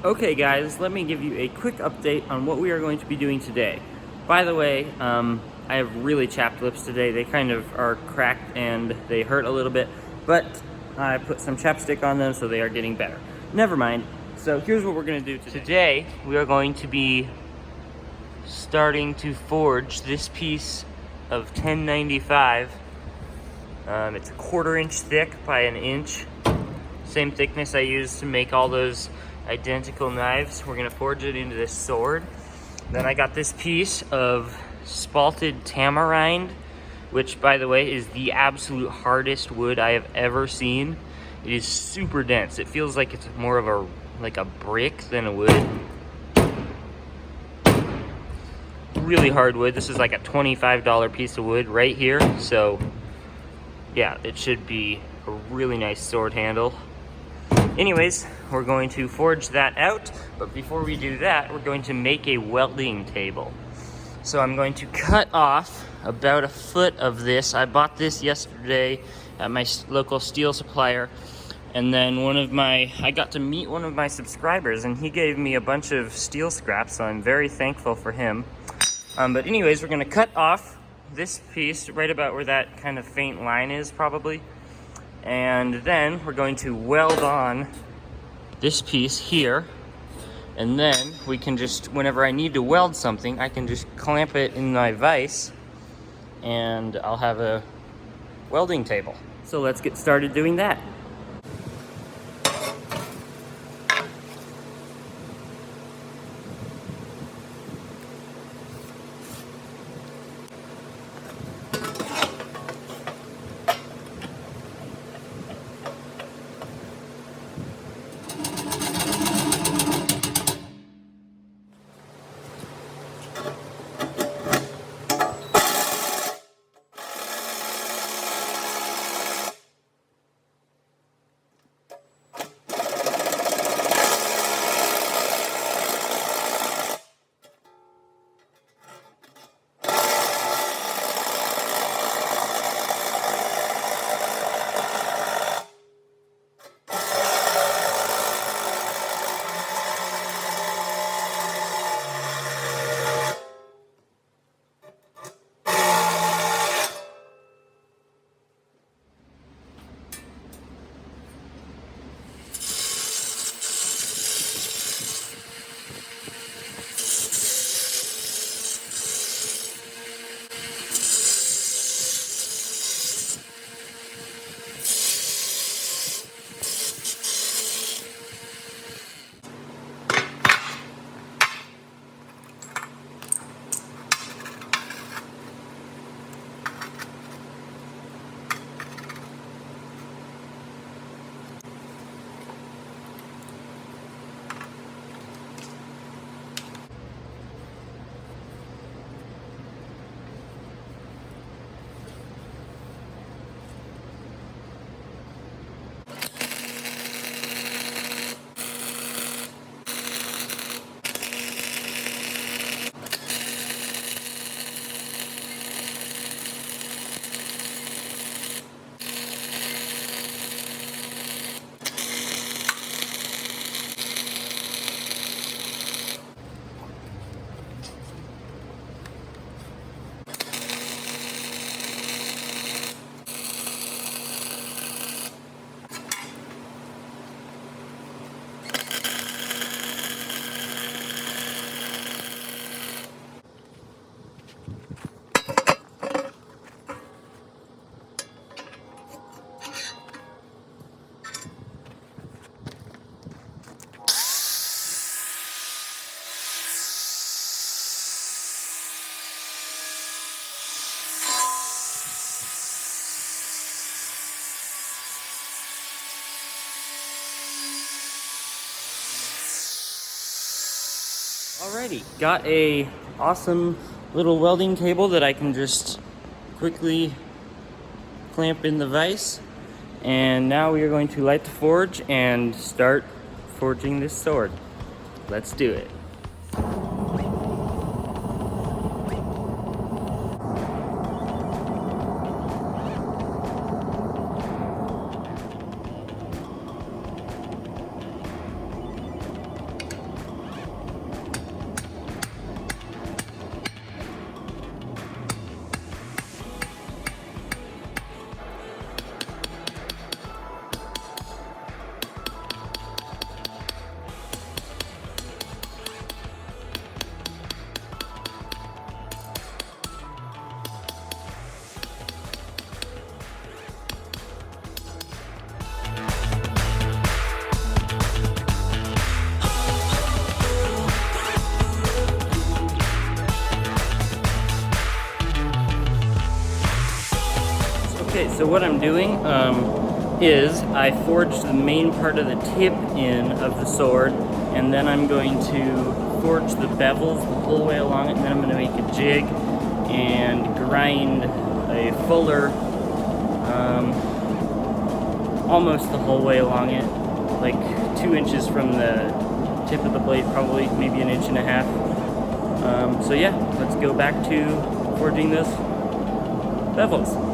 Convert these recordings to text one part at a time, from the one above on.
Okay guys, let me give you a quick update on what we are going to be doing today. By the way, I have really chapped lips today. They kind of are cracked and they hurt a little bit, but I put some chapstick on them so they are getting better. Never mind. So here's what we're going to do today. Today, we are going to be starting to forge this piece of 1095. It's a 1/4 inch thick by an inch. Same thickness I used to make all those identical knives. We're gonna forge it into this sword. Then I got this piece of spalted tamarind, which by the way is the absolute hardest wood I have ever seen. It is super dense. It feels like it's more of a brick than a wood. Really hard wood. This is like a $25 piece of wood right here. So yeah, it should be a really nice sword handle. Anyways, we're going to forge that out, but before we do that, we're going to make a welding table. So I'm going to cut off about 1 foot of this. I bought this yesterday at my local steel supplier, and then I got to meet one of my subscribers, and he gave me a bunch of steel scraps, so I'm very thankful for him. But anyways, we're gonna cut off this piece right about where that kind of faint line is probably. And then we're going to weld on this piece here. And then we can just, whenever I need to weld something, I can just clamp it in my vise and I'll have a welding table. So let's get started doing that. Alrighty, got a awesome little welding table that I can just quickly clamp in the vise. And now we are going to light the forge and start forging this sword. Let's do it. Okay, so what I'm doing is I forged the main part of the tip in of the sword, and then I'm going to forge the bevels the whole way along it, and then I'm going to make a jig and grind a fuller almost the whole way along it, like 2 inches from the tip of the blade, probably maybe 1.5 inches. So yeah, let's go back to forging those bevels.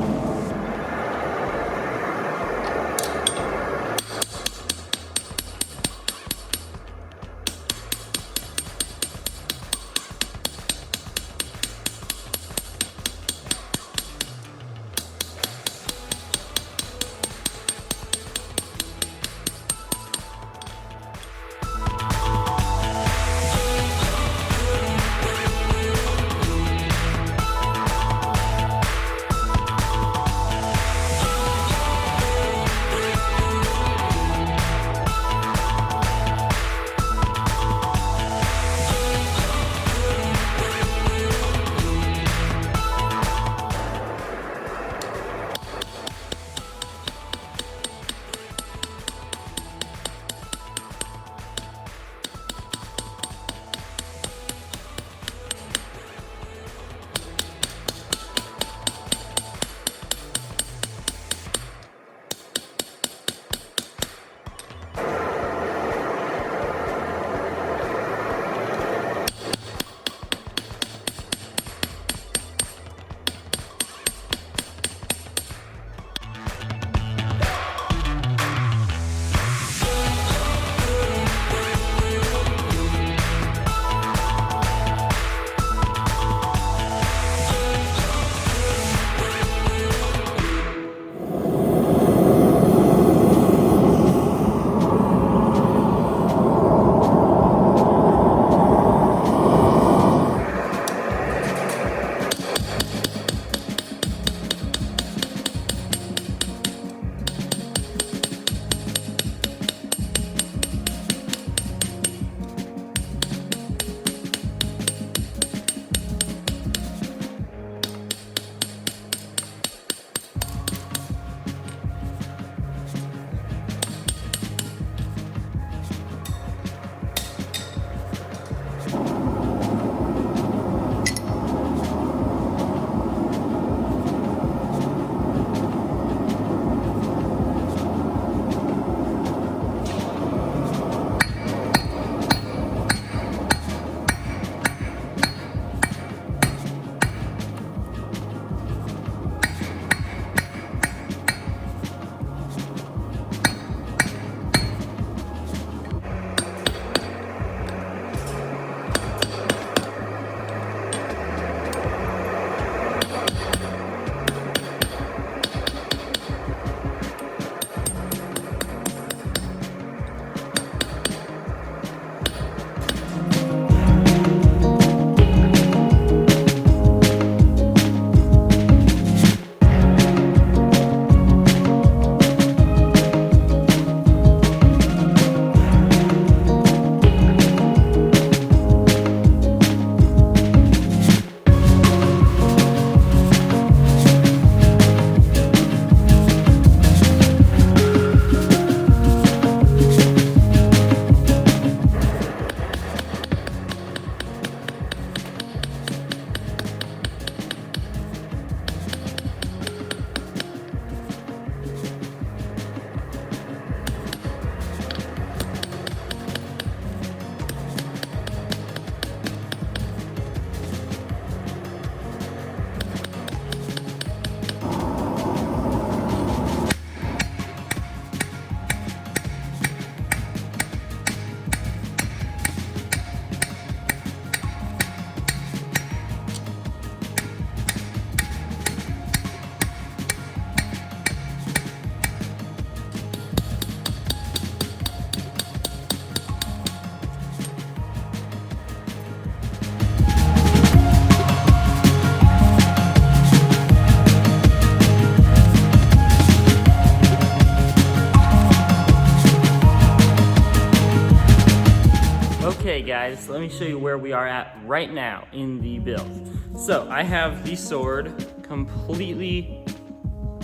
Okay guys, let me show you where we are at right now in the build. So I have the sword completely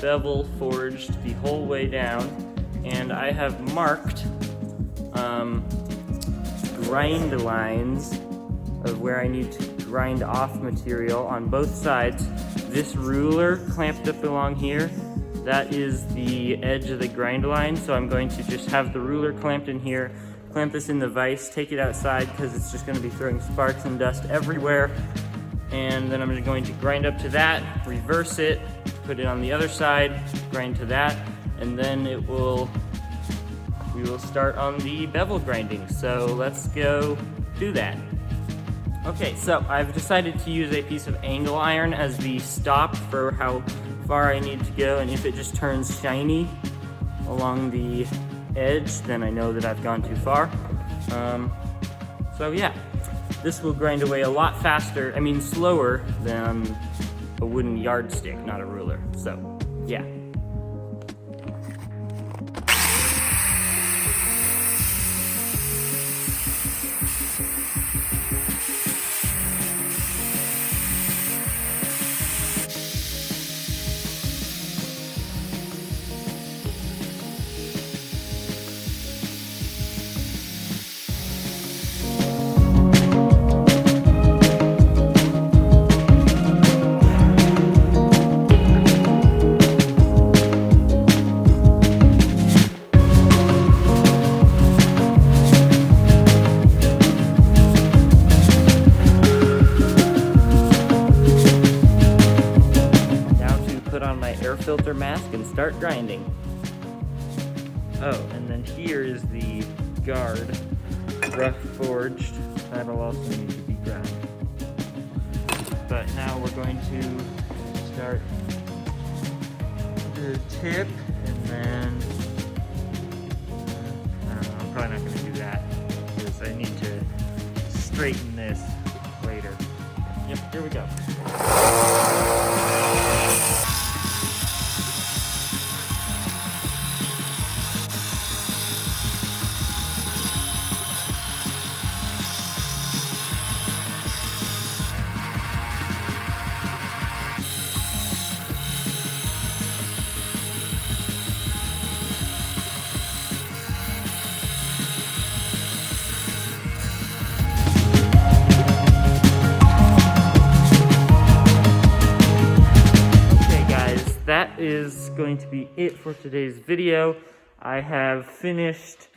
bevel forged the whole way down, and I have marked grind lines of where I need to grind off material on both sides. This ruler clamped up along here, that is the edge of the grind line, so I'm going to just have the ruler clamped in here, clamp this in the vise, take it outside because it's just going to be throwing sparks and dust everywhere, and then I'm just going to grind up to that, reverse it, put it on the other side, grind to that, and then we will start on the bevel grinding. So let's go do that. Okay, so I've decided to use a piece of angle iron as the stop for how far I need to go, and if it just turns shiny along the edge, then I know that I've gone too far. So yeah, this will grind away a lot faster, slower than a wooden yardstick, not a ruler. So yeah. Filter mask and start grinding. Oh, and then here is the guard, rough forged. That'll also need to be ground. But now we're going to start the tip, and then I don't know, I'm probably not going to do that because I need to straighten this later. Yep, here we go. That is going to be it for today's video. I have finished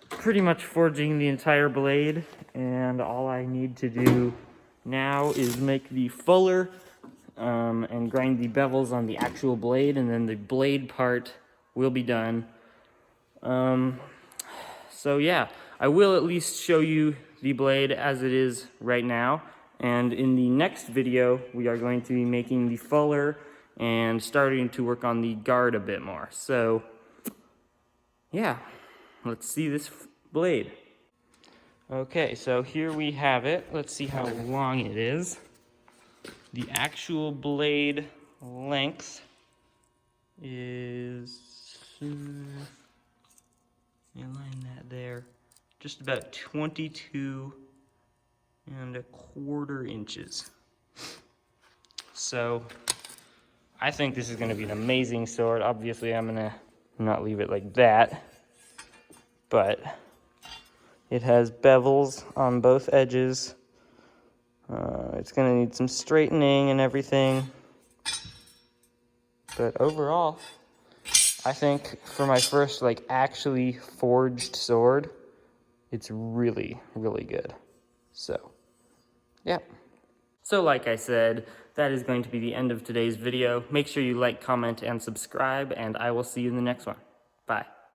pretty much forging the entire blade, and all I need to do now is make the fuller and grind the bevels on the actual blade, and then the blade part will be done. So yeah, I will at least show you the blade as it is right now, and in the next video we are going to be making the fuller and starting to work on the guard a bit more. So yeah, let's see this blade. Okay, so here we have it. Let's see how long it is. The actual blade length is, align that there, just about 22.25 inches. So I think this is going to be an amazing sword. Obviously, I'm going to not leave it like that, but it has bevels on both edges. It's going to need some straightening and everything, but overall, I think for my first actually forged sword, it's really, really good. So, yeah. So like I said, that is going to be the end of today's video. Make sure you like, comment, and subscribe, and I will see you in the next one.